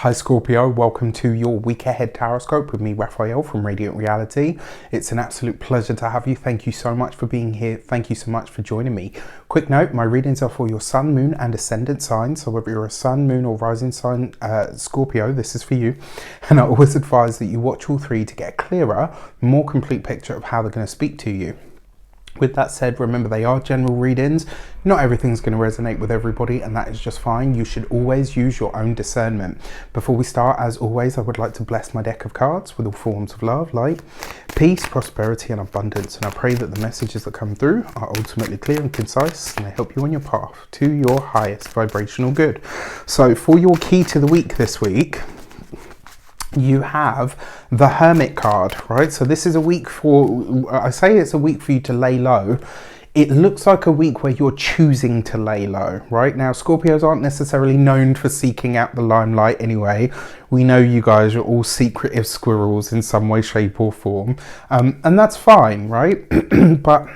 Hi Scorpio, welcome to your week ahead taroscope with me, Raphael from Reydiant Reality. It's an absolute pleasure to have you. Thank you so much for being here. Thank you so much for joining me. Quick note, my readings are for your sun, moon and ascendant signs. So whether you're a sun, moon or rising sign Scorpio, this is for you. And I always advise that you watch all three to get a clearer, more complete picture of how they're going to speak to you. With that said, remember they are general readings. Not everything's going to resonate with everybody, and that is just fine. You should always use your own discernment. Before we start, as always, I would like to bless my deck of cards with all forms of love, light, peace, prosperity and abundance. And I pray that the messages that come through are ultimately clear and concise, and they help you on your path to your highest vibrational good. So for your key to the week this week, you have the Hermit card, right? So this is a week for, I say it's a week for you to lay low. It looks like a week where you're choosing to lay low, right? Now, Scorpios aren't necessarily known for seeking out the limelight anyway. We know you guys are all secretive squirrels in some way, shape or form. And that's fine, right? But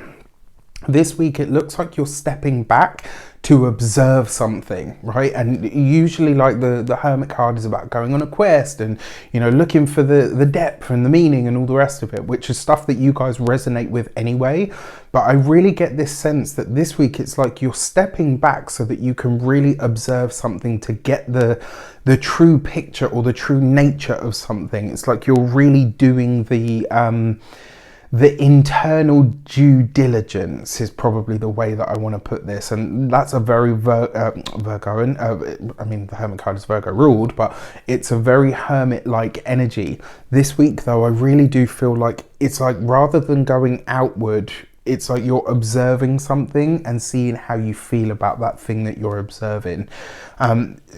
this week it looks like you're stepping back to observe something, right? And usually, like the Hermit card is about going on a quest and, you know, looking for the depth and the meaning and all the rest of it, which is stuff that you guys resonate with anyway. But I really get this sense that this week it's like you're stepping back so that you can really observe something to get the true picture or the true nature of something. It's like you're really doing the internal due diligence is probably the way that I want to put this, and that's a very Virgoan. I mean, the Hermit card is Virgo ruled, but it's a very hermit-like energy. This week, though, I really do feel like it's like rather than going outward, it's like you're observing something and seeing how you feel about that thing that you're observing.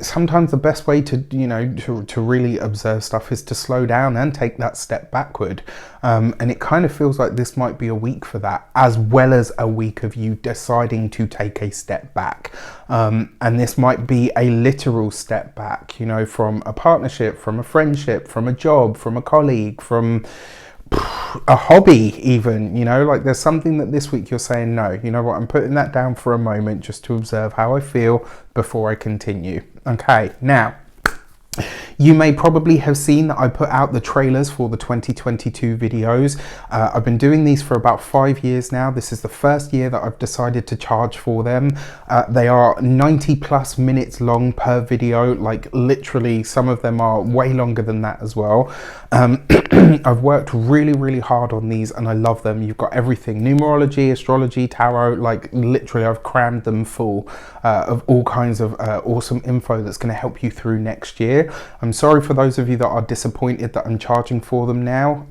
Sometimes the best way to, you know, to really observe stuff is to slow down and take that step backward. And it kind of feels like this might be a week for that, as well as a week of you deciding to take a step back. And this might be a literal step back, you know, from a partnership, from a friendship, from a job, from a colleague, from a hobby even, you know, like there's something that this week you're saying, no, you know what, I'm putting that down for a moment just to observe how I feel before I continue. Okay, now you may probably have seen that I put out the trailers for the 2022 videos. I've been doing these for about 5 years now. This is the first year that I've decided to charge for them. They are 90 plus minutes long per video, like literally some of them are way longer than that as well. I've worked really hard on these and I love them. You've got everything, numerology, astrology, tarot, like literally I've crammed them full of all kinds of awesome info that's going to help you through next year. I'm sorry for those of you that are disappointed that I'm charging for them now.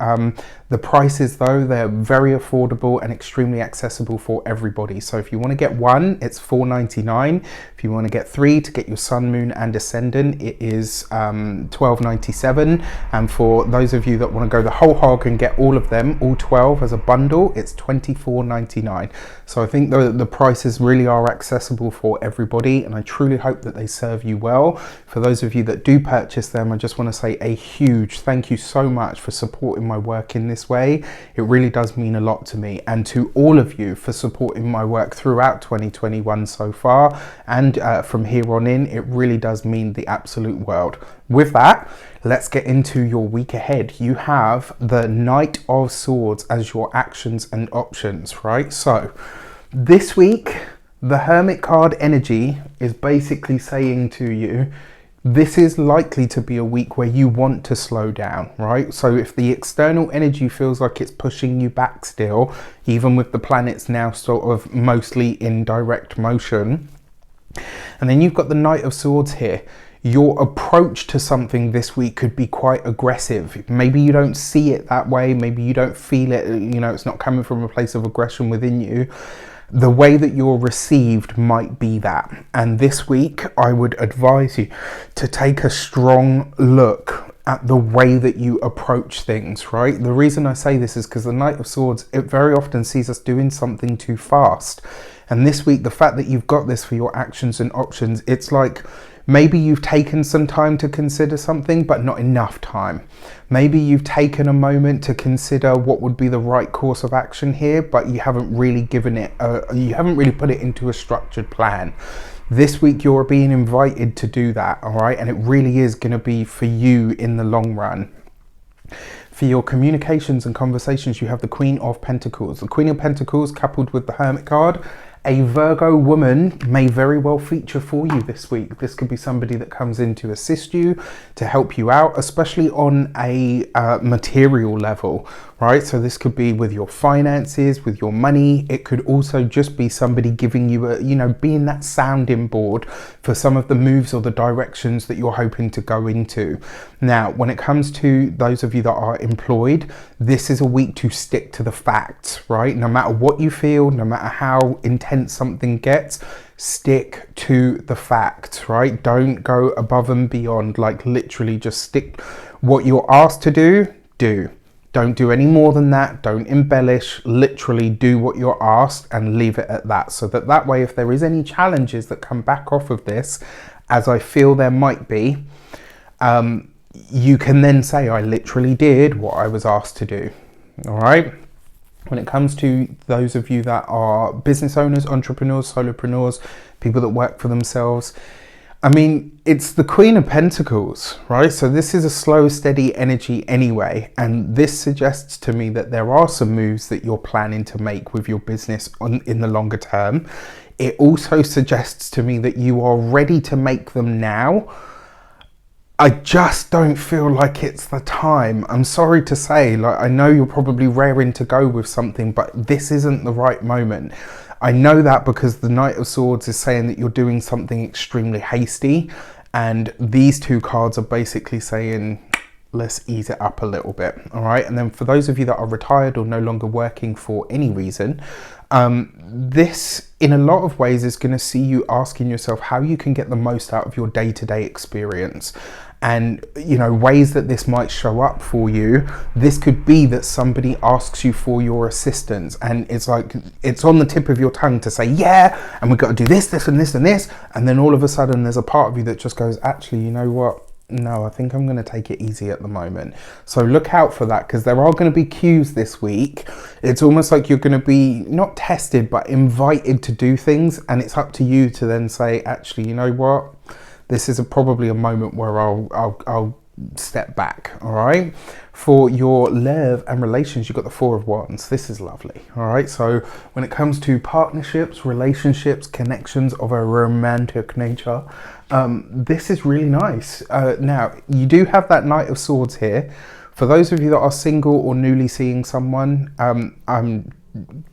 The prices though, they're very affordable and extremely accessible for everybody. So if you want to get one, it's $4.99. If you want to get three to get your sun, moon and ascendant, it is $12.97. And for those of you that want to go the whole hog and get all of them, all 12 as a bundle, it's $24.99. So I think the prices really are accessible for everybody, and I truly hope that they serve you well. For those of you that do purchase them, I just want to say a huge thank you so much for supporting my work in this way. It really does mean a lot to me, and to all of you for supporting my work throughout 2021 so far, and from here on in, it really does mean the absolute world. With that, let's get into your week ahead. You have the Knight of Swords as your actions and options, right? So this week, the Hermit card energy is basically saying to you, this is likely to be a week where you want to slow down, right? So if the external energy feels like it's pushing you back still, even with the planets now sort of mostly in direct motion, and then you've got the Knight of Swords here, your approach to something this week could be quite aggressive. Maybe you don't see it that way, maybe you don't feel it, you know, it's not coming from a place of aggression within you. The way that you're received might be that. And this week, I would advise you to take a strong look at the way that you approach things, right? The reason I say this is because the Knight of Swords, it very often sees us doing something too fast. And this week, the fact that you've got this for your actions and options, it's like maybe you've taken some time to consider something, but not enough time. Maybe you've taken a moment to consider what would be the right course of action here, but you haven't really given it, you haven't really put it into a structured plan. This week you're being invited to do that, all right? And it really is going to be for you in the long run. For your communications and conversations, you have the Queen of Pentacles. The Queen of Pentacles coupled with the Hermit card. A Virgo woman may very well feature for you this week. This could be somebody that comes in to assist you, to help you out, especially on a material level, right? So this could be with your finances, with your money. It could also just be somebody giving you a, being that sounding board for some of the moves or the directions that you're hoping to go into. Now, when it comes to those of you that are employed, this is a week to stick to the facts, right? No matter what you feel, no matter how intense something gets, stick to the facts, right? Don't go above and beyond, like literally just stick what you're asked to do. Don't do any more than that. Don't embellish. Literally do what you're asked and leave it at that. So that way, if there is any challenges that come back off of this, as I feel there might be, you can then say, I literally did what I was asked to do. All right. When it comes to those of you that are business owners, entrepreneurs, solopreneurs, people that work for themselves, I mean, it's the Queen of Pentacles, right? So this is a slow, steady energy anyway. And this suggests to me that there are some moves that you're planning to make with your business in the longer term. It also suggests to me that you are ready to make them now. I just don't feel like it's the time. I'm sorry to say, like, I know you're probably raring to go with something, but this isn't the right moment. I know that because the Knight of Swords is saying that you're doing something extremely hasty, and these two cards are basically saying, let's ease it up a little bit. All right. And then for those of you that are retired or no longer working for any reason, this in a lot of ways is going to see you asking yourself how you can get the most out of your day-to-day experience. And, ways that this might show up for you. This could be that somebody asks you for your assistance, and it's like, it's on the tip of your tongue to say, yeah, and we've got to do this, this, and this, and this. And then all of a sudden there's a part of you that just goes, actually, you know what? No, I think I'm going to take it easy at the moment. So look out for that, because there are going to be cues this week. It's almost like you're going to be not tested, but invited to do things. And it's up to you to then say, actually, you know what? This is probably a moment where I'll step back. All right. For your love and relations, you've got the Four of Wands. This is lovely. All right. So when it comes to partnerships, relationships, connections of a romantic nature, this is really nice. Now, you do have that Knight of Swords here. For those of you that are single or newly seeing someone,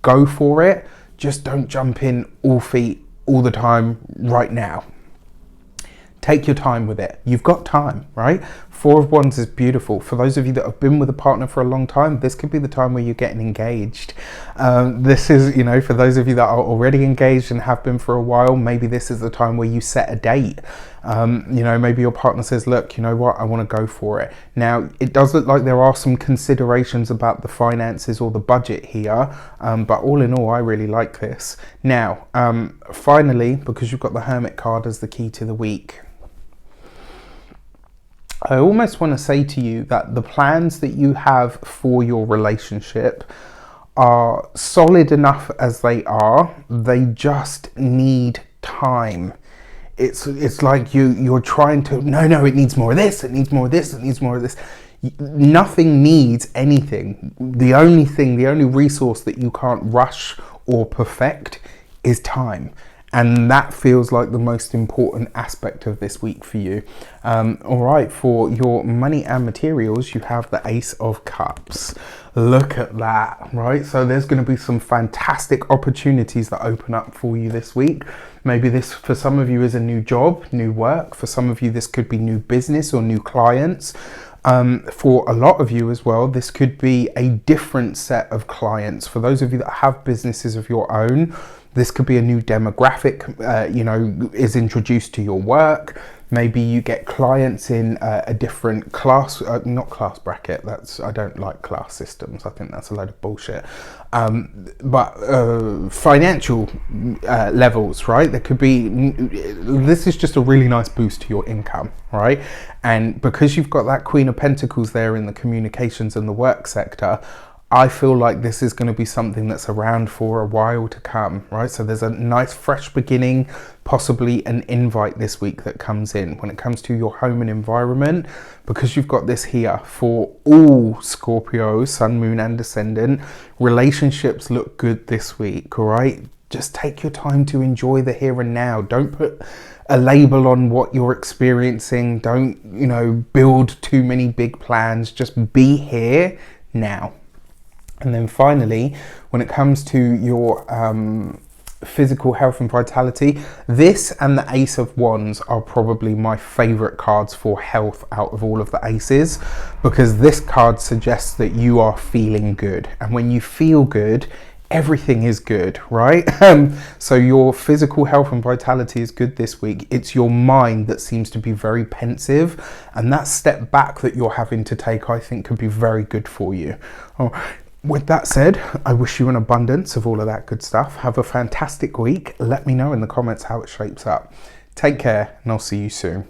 go for it. Just don't jump in all feet all the time right now. Take your time with it. You've got time, right? Four of Wands is beautiful. For those of you that have been with a partner for a long time, this could be the time where you're getting engaged. This is, for those of you that are already engaged and have been for a while, maybe this is the time where you set a date. Maybe your partner says, look, you know what, I want to go for it. Now, it does look like there are some considerations about the finances or the budget here, but all in all, I really like this. Now, finally, because you've got the Hermit card as the key to the week, I almost want to say to you that the plans that you have for your relationship are solid enough as they are. They just need time. It's like you're trying to, no, it needs more of this, it needs more of this, it needs more of this. Nothing needs anything. The only resource that you can't rush or perfect is time. And that feels like the most important aspect of this week for you. All right, for your money and materials, you have the Ace of Cups. Look at that, right? So there's going to be some fantastic opportunities that open up for you this week. Maybe this, for some of you, is a new job, new work. For some of you, this could be new business or new clients. For a lot of you as well, this could be a different set of clients. For those of you that have businesses of your own, this could be a new demographic, is introduced to your work. Maybe you get clients in a different class, not class bracket. I don't like class systems. I think that's a load of bullshit. But financial levels, right? There could be, this is just a really nice boost to your income, right? And because you've got that Queen of Pentacles there in the communications and the work sector, I feel like this is going to be something that's around for a while to come, right? So there's a nice fresh beginning, possibly an invite this week that comes in when it comes to your home and environment, because you've got this here for all Scorpio, Sun, Moon and Descendant. Relationships look good this week, all right? Just take your time to enjoy the here and now. Don't put a label on what you're experiencing. Don't, build too many big plans. Just be here now. And then finally, when it comes to your physical health and vitality, this and the Ace of Wands are probably my favorite cards for health out of all of the aces, because this card suggests that you are feeling good. And when you feel good, everything is good, right? So your physical health and vitality is good this week. It's your mind that seems to be very pensive, and that step back that you're having to take, I think, could be very good for you. With that said, I wish you an abundance of all of that good stuff. Have a fantastic week. Let me know in the comments how it shapes up. Take care, and I'll see you soon.